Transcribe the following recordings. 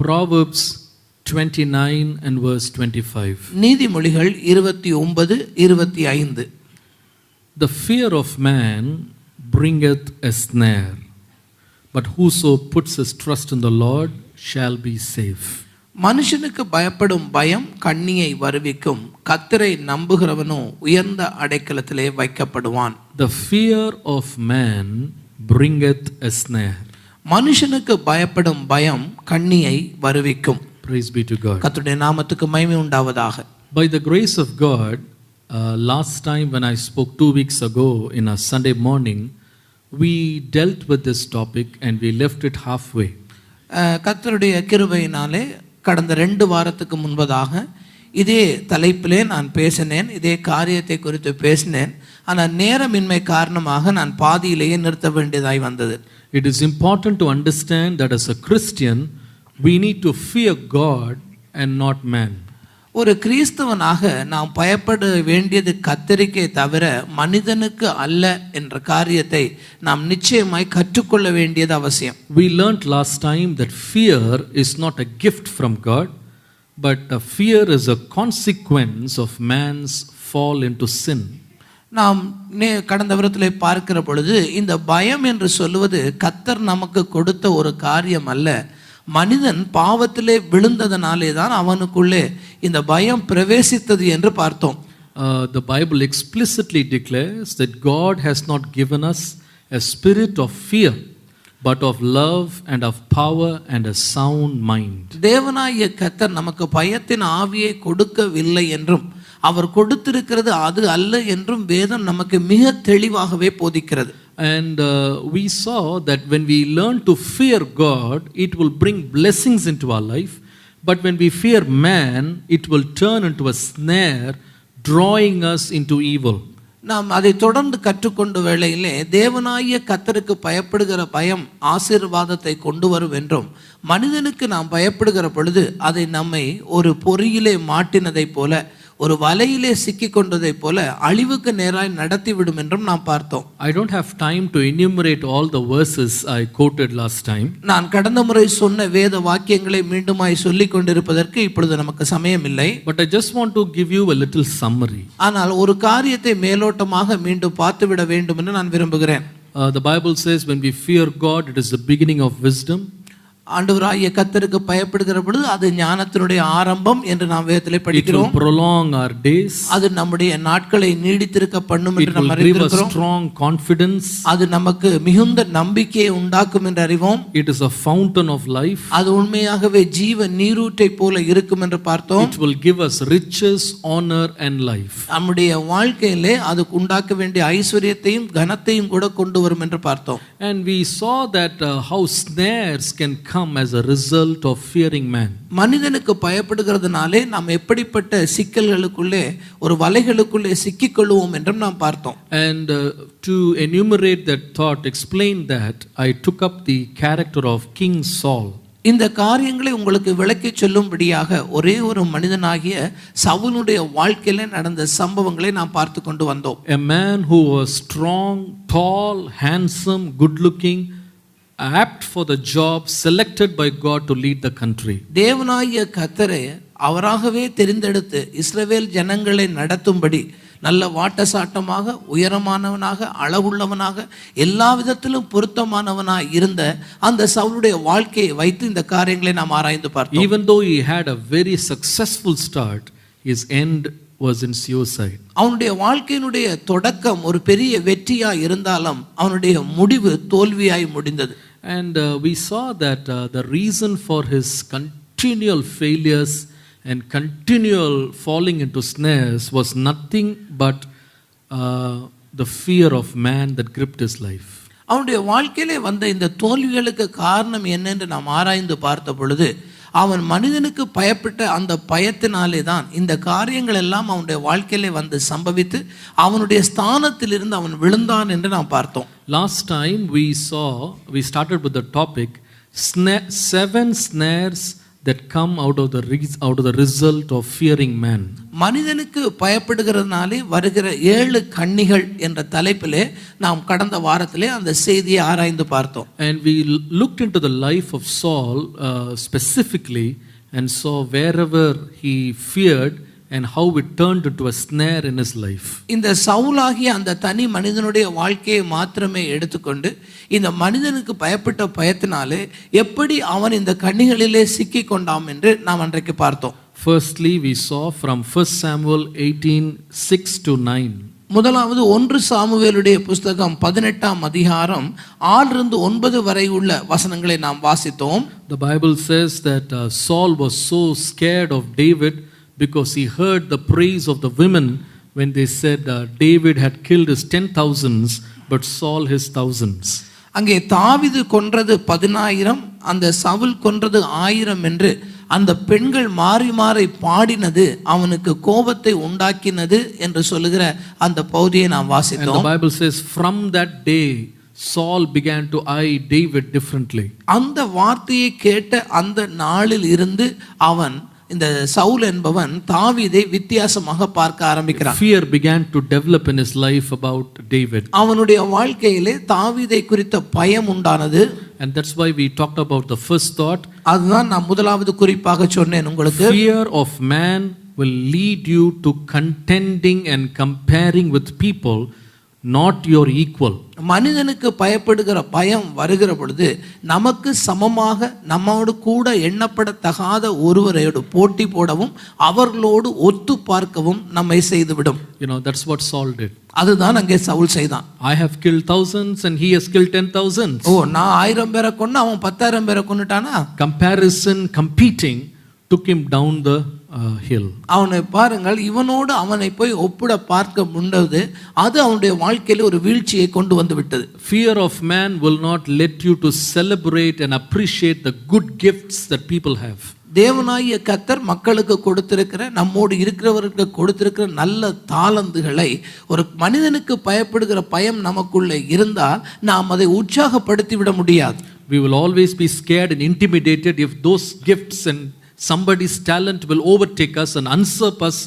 Proverbs 29 and verse 25. நீதிமொழிகள் 29:25. The fear of man bringeth a snare, but whoso puts his trust in the Lord shall be safe. மனுஷனுக்கு பயப்படும் பயம் கண்ணியை வருவிக்கும், கர்த்தரை நம்புகிறவனோ உயர்ந்த அடைக்கலத்திலே வைக்கப்படுவான். The fear of man bringeth a snare. மனுஷனுக்கு பயப்படும் பயம் கண்ணியை வருவிக்கும். Praise be to God. கர்த்தருடைய நாமத்துக்கு மகிமை உண்டாவதாக. By the grace of God, last time when I spoke 2 weeks ago in a Sunday morning, we dealt with this topic and we left it halfway. கர்த்தருடைய கிருபையினாலே கடந்த 2 வாரத்துக்கு முன்பதாக இதே தலைப்பிலே நான் பேசினேன், இதே காரியத்தை குறித்து பேசினேன். ஆனால் நேரமின்மை காரணமாக நான் பாதியிலேயே நிறுத்த வேண்டியதாய் வந்தது. It is important to understand that as a Christian, we need to fear God and not man. ஒரு கிறிஸ்தவனாக நாம் பயப்பட வேண்டியது கர்த்தருக்கே தவிர மனிதனுக்கு அல்ல என்ற காரியத்தை நாம் நிச்சயமாய் கற்றுக்கொள்ள வேண்டியது அவசியம். We learnt last time that fear is not a gift from God, but a fear is a consequence of man's fall into sin. நாம் கடந்த வாரத்திலே பார்க்கிற பொழுது இந்த பயம் என்று சொல்லுவது கர்த்தர் நமக்கு கொடுத்த ஒரு காரியம் அல்ல, மனிதன் பாவத்திலே விழுந்ததனாலே தான் அவனுக்குள்ளே இந்த பயம் பிரவேசித்தது என்று பார்த்தோம். The Bible explicitly declares that God has not given us a spirit of fear, but of love and of power and a sound mind. தேவனாகிய கர்த்தர் நமக்கு பயத்தின் ஆவியை கொடுக்கவில்லை என்றும் அவர் கொடுத்திருக்கிறது அது அல்ல என்றும் வேதம் நமக்கு மிக தெளிவாகவே போதிக்கிறது. And we saw that when we learn to fear God, it will bring blessings into our life. But when we fear man, it will turn into a snare, drawing us into evil. நாம் அதை தொடர்ந்து கற்றுக்கொண்ட வேளையிலே தேவனாகிய கர்த்தருக்கு பயப்படுகிற பயம் ஆசீர்வாதத்தை கொண்டு வரும் என்றும், மனிதனுக்கு நாம் பயப்படுகிற பொழுது அதை நம்மை ஒரு பொறியிலே மாட்டினதை போல, ஒரு வலையிலே சிக்கிக் கொண்டதை போல அழிவுக்கு நேராய் நடத்திவிடும் என்றும் நாம் பார்த்தோம். I don't have time to enumerate all the verses I quoted last time. நான் கடந்த முறை சொன்ன வேத வாக்கியங்களை மீண்டுமாய் சொல்லிக் கொண்டிருப்பதற்கு இப்பொழுது நமக்கு சமயம் இல்லை. But I just want to give you a little summary. ஆனால் ஒரு காரியத்தை மேலோட்டமாக மீண்டும் பார்த்துவிட வேண்டும் என்று நான் விரும்புகிறேன். The Bible says when we fear God, it is the beginning of wisdom. ஆண்டவராகிய கர்த்தருக்கு பயப்படுகிற பொழுது அது ஞானத்தினுடைய ஆரம்பம் என்று நாம் வேதத்திலே படிக்கிறோம். It will prolong our days. அது நம்முடைய நாட்களை நீடித்திருக்க பண்ணும் என்று நாம் அறிந்திருக்கிறோம். It will give us அறிந்திருக்கிறோம். strong confidence. அது நமக்கு மிகுந்த நம்பிக்கையை உண்டாக்கும் என்று அறிவோம். It is a fountain of life. அது உண்மையாகவே ஜீவ நீரூற்றை போல இருக்கும் என்று பார்த்தோம். It will give us riches, honor and life. நம்முடைய வாழ்க்கையிலே அதுக்கு உண்டாக்க வேண்டிய ஐஸ்வரியத்தையும் கனத்தையும் கூட கொண்டு வரும் என்று பார்த்தோம். And we saw that how snares can come as a result of fearing man. மனிதனுக்கு பயப்படுகிறதுனாலே நாம் எப்படிப்பட்ட சிக்கல்களுக்குள்ளே ஒரு வலைகளுக்குள்ளே சிக்கிக் கொள்வோம் என்றும் நாம் பார்த்தோம். And to enumerate that thought, explain that, I took up the character of King Saul. இந்த காரியங்களை உங்களுக்கு விளக்கி சொல்லும்படியாக ஒரே ஒரு மனிதனாகிய சவுலுடைய வாழ்க்கையிலே நடந்த சம்பவங்களை நாம் பார்த்து கொண்டு வந்தோம். A man who was strong, tall, handsome, good looking, apt for the job, selected by God to lead the country. தேவனாகிய கர்த்தரை அவராகவே தெரிந்தெடுத்து இஸ்ரவேல் ஜனங்களை நடத்தும்படி நல்ல வாட்டசாட்டமாக, உயரமானவனாக, அழகுள்ளவனாக, எல்லா விதத்திலும் பொருத்தமானவனாக இருந்த அந்த சவுலுடைய வாழ்க்கையை வைத்து இந்த காரியங்களை நாம் ஆராய்ந்து பார்த்தோம். Even though he had a very successful start, his end was in suicide. அவனுடைய வாழ்க்கையினுடைய தொடக்கம் ஒரு பெரிய வெற்றியா இருந்தாலும் அவனுடைய முடிவு தோல்வியாய் முடிந்தது. And we saw that the reason for his continual failures and continual falling into snares was nothing but the fear of man that gripped his life. அவனுடைய வாழ்க்கையிலே வந்த இந்த தோல்விகளுக்கு காரணம் என்னென்று நாம் ஆராய்ந்து பார்த்த பொழுது அவன் மனிதனுக்கு பயப்பட்ட அந்த பயத்தினாலே தான் இந்த காரியங்கள் எல்லாம் அவனுடைய வாழ்க்கையிலே வந்து சம்பவித்து அவனுடைய ஸ்தானத்திலிருந்து அவன் விழுந்தான் என்று நாம் பார்த்தோம். Last time we started with the topic 7 snares that come out of the result of fearing man. மனிதனுக்கு பயப்படுகிறதுனாலே வருகிற 7 கண்ணிகள் என்ற தலைப்பிலே நாம் கடந்த வாரத்திலே அந்த செய்தியை ஆராய்ந்து பார்த்தோம். And we looked into the life of Saul specifically and saw wherever he feared and how it turned into a snare in his life. இந்த சவுலாகிய அந்த தனி மனிதனுடைய வாழ்க்கையை மாத்திரமே எடுத்துக்கொண்டு இந்த மனிதனுக்கு பயப்பட்ட பயத்தினாலே எப்படி அவன் இந்த கண்ணிகளிலே சிக்கி கொண்டான் என்று நாம் அன்றைக்கு பார்த்தோம். Firstly, we saw from 1 Samuel 18:6 to 9. முதலாவது 1 சாமுவேலுடைய புஸ்தகம் 18ஆம் அதிகாரம் 6-9 வரை உள்ள வசனங்களை நாம் வாசித்தோம். The Bible says that Saul was so scared of David because he heard the praise of the women when they said David had killed his 10,000s but Saul his thousands. அங்கே தாவீது கொன்றது 10,000 அந்த சவுல் கொன்றது 1000 என்று அந்த பெண்கள் மாறி மாறி பாடினது அவனுக்கு கோபத்தை உண்டாக்கினது என்று சொல்லுகிற அந்த பகுதியை நாம் வாசித்தோம். And the Bible says from that day Saul began to eye David differently. அந்த வார்த்தையை கேட்ட அந்த நாளில் இருந்து அவன் இந்த சவுல் என்பவன் தாவீதை வித்தியாசமாக பார்க்க ஆரம்பிக்கிறான். Fear began to develop in his life about David. அவனுடைய வாழ்க்கையிலே தாவீதை குறித்த பயம் உண்டானது. And that's why we talked about the first thought. அதுதான் நான் முதலாவது குறிப்பாக சொன்னேன் உங்களுக்கு. Fear of man will lead you to contending and comparing with people not your equal. மனிதனுக்கு பயப்படுகிற பயம் வருகிற பொழுது நமக்கு சமமாக நம்மோடு கூட எண்ணப்படத்தகாத ஒருவரோடு போட்டி போடவும் அவர்களோடு ஒத்து பார்க்கவும் நம்மை செய்துவிடும். That's what Saul did. அதுதான் அங்கே சவுல் செய்தான். I have killed thousands and he has killed 10,000s. நான் 1000 பேரை கொன்னு அவன் 10,000 பேரை கொன்னுட்டானா? Comparison, competing took him down the hill. அவனை பாருங்கள், இவனோடு அவனை போய் ஒப்பிட பார்க்க முன்னது அது அவனுடைய வாழ்க்கையில ஒரு வீழ்ச்சியை கொண்டு வந்து விட்டது. Fear of man will not let you to celebrate and appreciate the good gifts that people have. தேவனாகிய கர்த்தர் மக்களுக்கு கொடுத்திருக்கிற நம்மோடு இருக்கிறவர்களுக்கு கொடுத்திருக்கிற நல்ல தாளந்துகளை ஒரு மனிதனுக்கு பயப்படுகிற பயம் நமக்குள்ளே இருந்தால் நாம் அதை உற்சாகப்படுத்தி விட முடியாது. We will always be scared and intimidated if those gifts and somebody's talent will overtake us and usurp us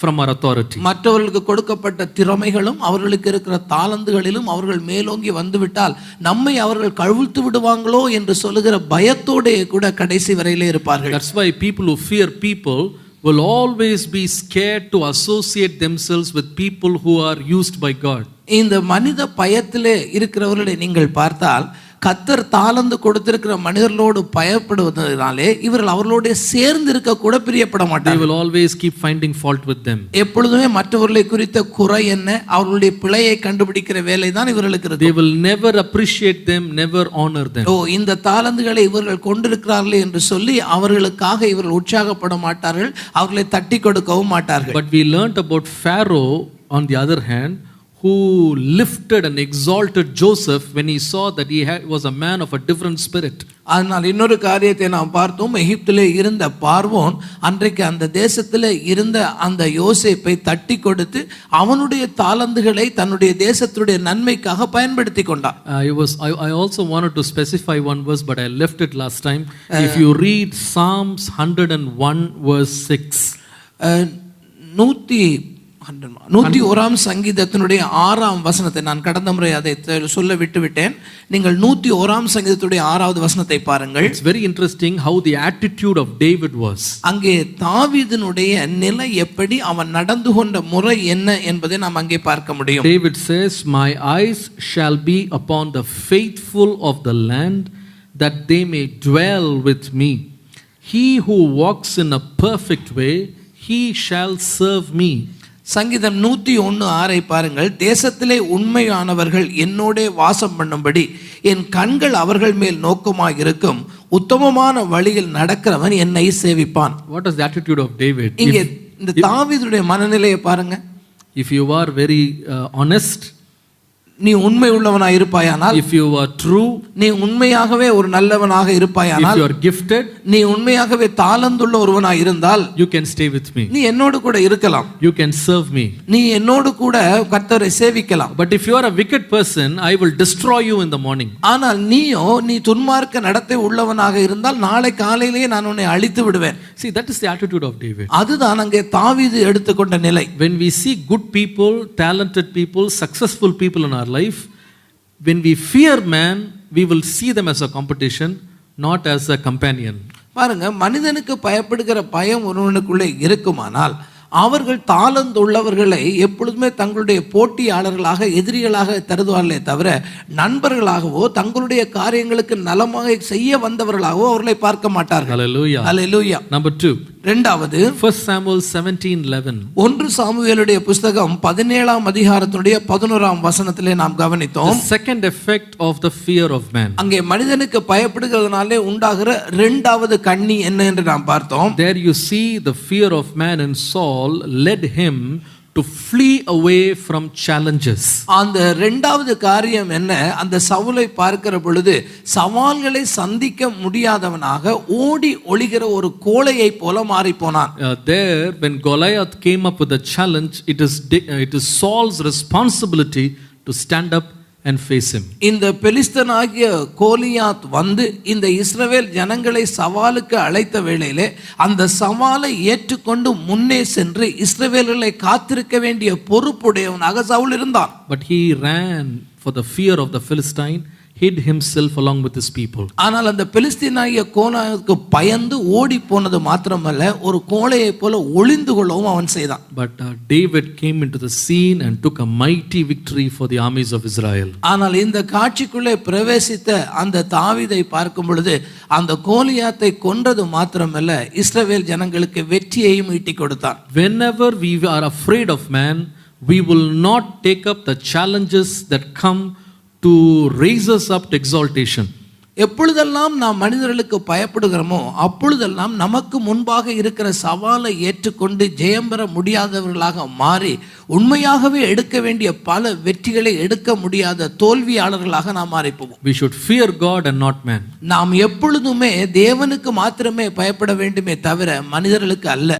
from our authority. மற்றவர்களுக்கு கொடுக்கப்பட்ட திறமைகளும் அவர்களுக்கு இருக்கிற தாளந்துகளிலும் அவர்கள் மேலோங்கி வந்துவிட்டால் நம்மை அவர்கள் கழுவித்து விடுவாங்களோ என்று சொல்லுகிற பயத்தோடே கூட கடைசி வரையிலே இருப்பார்கள். That's why people who fear people will always be scared to associate themselves with people who are used by God. இந்த மனித பயத்திலே இருக்கிறவர்களை நீங்கள் பார்த்தால் கர்த்தர் தாளந்து கொடுத்திருக்கிற மனிதர்களோடு பயப்படுவதனாலே இவர்கள் அவர்களோடு சேர்ந்து இருக்க கூட பிரியப்பட மாட்டார்கள். They will always keep finding fault with them. எப்பொழுதுமே மற்றவர்களை குறித்த குறை என்ன, அவர்களுடைய பிழையை கண்டுபிடிக்கிற வேலை தான் இவர்களுக்கு இருக்கு. They will never appreciate them, never honor them. இந்த தாளந்துகளை இவர்கள் கொண்டிருக்கிறார்களே என்று சொல்லி அவர்களுக்காக இவர்கள் உற்சாகப்பட மாட்டார்கள், அவர்களை தட்டி கொடுக்கவும் மாட்டார்கள். But we learnt about Pharaoh on the other hand, who lifted and exalted Joseph when he saw that he was a man of a different spirit. அதனால் இன்னொரு காரியத்தை நாம் பார்த்தோம். எகிப்திலே இருந்த பார்வோன் அன்றைக்கு அந்த தேசத்திலே இருந்த அந்த யோசேப்பை தட்டி கொடுத்து அவனுடைய தாளந்துகளை தன்னுடைய தேசத்துடைய நன்மைக்காக பயன்படுத்தி கொண்டான். I also wanted to specify one verse but I left it last time. If you read Psalms 101 verse 6, 101ஆம் சங்கீதத்தினுடைய 6ஆம் வசனத்தை நான் கடந்த முறை அதை சொல்ல விட்டுவிட்டேன். நீங்கள் 101ஆம் சங்கீதத்துடைய 6வது வசனத்தை பாருங்கள். It's very interesting how the attitude of David was. அங்கே தாவீதினுடைய நிலை எப்படி, அவன் நடந்து கொண்ட முறை என்ன என்பதை நாம் அங்கே பார்க்க முடியும். David says, "My eyes shall be upon the faithful of the land, that they may dwell with me. He who walks in a perfect way, he shall serve me." சங்கீதம் 101:6 பாருங்கள். தேசத்திலே உண்மையானவர்கள் என்னோடே வாசம் பண்ணும்படி என் கண்கள் அவர்கள் மேல் நோக்கமாக இருக்கும், உத்தமமான வழியில் நடக்கிறவன் என்னை சேவிப்பான். What is the attitude of David? இங்கே இந்த தாவீதுடைய மனநிலையை பாருங்க. If you are very honest, நீ உண்மை உள்ளவனாய் இருப்பாயானால், if you are true, நீ உண்மையாகவே ஒரு நல்லவனாக if இருப்பாயானால், you are gifted, நீ உண்மையாகவே தாளந்துள்ள ஒருவனாய் இருந்தால், you can stay with me. நீ என்னோடு கூட இருக்கலாம், You can serve me. நீ என்னோடு கூட கர்த்தரை சேவிக்கலாம். But if you are a wicked person, I will destroy you in the morning. ஆனால் நீ துன்மார்க்க நடத்தை உள்ளவனாக இருந்தால் நாளை காலையிலேயே நான் உன்னை அழித்து விடுவேன். See, that is the attitude of David. அதுதான் அங்கே தாவீது எடுத்துக்கொண்ட நிலை. When we see good people, talented people, successful people in our life, when we fear man, we will see them as a competition, not as a companion. பாருங்க, மனிதனுக்கு பயப்படுகிற பயம் ஒருவனுக்குள்ளே இருக்குமானால் அவர்கள் தாளந்துள்ளவர்களை எப்பொழுதுமே தங்களுடைய போட்டியாளர்களாக, எதிரிகளாக கருதுவார்களே தவிர நண்பர்களாகவோ தங்களுடைய காரியங்களுக்கு நலமாக செய்ய வந்தவர்களாகவோ அவர்களை பார்க்க மாட்டார்கள். Hallelujah. அல்லேலூயா. Number 2. இரண்டாவது, 1 Samuel 17:11. 1 சாமுவேலுடைய புஸ்தகம் 17ஆம் அதிகாரத்தினுடைய 11ஆம் வசனத்திலே நாம் கவனித்தோம். The second effect of the fear of man. அங்கே மனிதனுக்கு பயப்படுகிறதுனாலே உண்டாகிற இரண்டாவது கண்ணி என்ன என்று நாம் பார்த்தோம். There you see the fear of man in Saul led him to flee away from challenges. அந்த இரண்டாவது காரியம் என்ன? அந்த சவுலை பார்க்கிற பொழுது சவால்களை சந்திக்க முடியாதவனாக ஓடி ஒளிகிற ஒரு கோழையை போல மாறி போனான். There when Goliath came up with a challenge, it is Saul's responsibility to stand up and face him. இந்த பெலிஸ்தனாகிய கோலியாத் வந்து இந்த இஸ்ரவேல் ஜனங்களை சவாலுக்கு அழைத்த வேளையிலே அந்த சவாலை ஏற்றுக்கொண்டு முன்னே சென்று இஸ்ரவேலர்களை காத்திருக்க வேண்டிய பொறுப்புடையவனாக சவுல் இருந்தான். But he ran for the fear of the Philistine, hid himself along with his people. ஆனால் அந்த பெலிஸ்தீனாகிய கோலியாத்துக்கு பயந்து ஓடி போனது மாத்திரமல்ல, ஒரு கோழையை போல ஒளிந்து கொள்ளவும் அவன் செய்தான். But David came into the scene and took a mighty victory for the armies of Israel. ஆனால் இந்த காட்சிக்குள்ளே பிரவேசித்த அந்த தாவீதை பார்க்கும் பொழுது அந்த கோலியாத்தை கொன்றது மாத்திரமல்ல, இஸ்ரவேல் ஜனங்களுக்கு வெற்றியையும் ஈட்டி கொடுத்தான். Whenever we are afraid of man, we will not take up the challenges that come to raise us up to exaltation. எப்பொழுதெல்லாம் நாம் மனிதர்களுக்கு பயப்படுகிறோமோ அப்பொழுதெல்லாம் நமக்கு முன்பாக இருக்கிற சவாலை ஏற்றுக்கொண்டு ஜெயம் பெற முடியாதவர்களாக மாறி உண்மையாகவே எடுக்க வேண்டிய பல வெற்றிகளை எடுக்க முடியாத தோல்வியாளர்களாக நாம் மாறிப்போம். We should fear God and not man. நாம் எப்பொழுதுமே தேவனுக்கு மாத்திரமே பயப்பட வேண்டுமே தவிர மனிதர்களுக்கு அல்ல.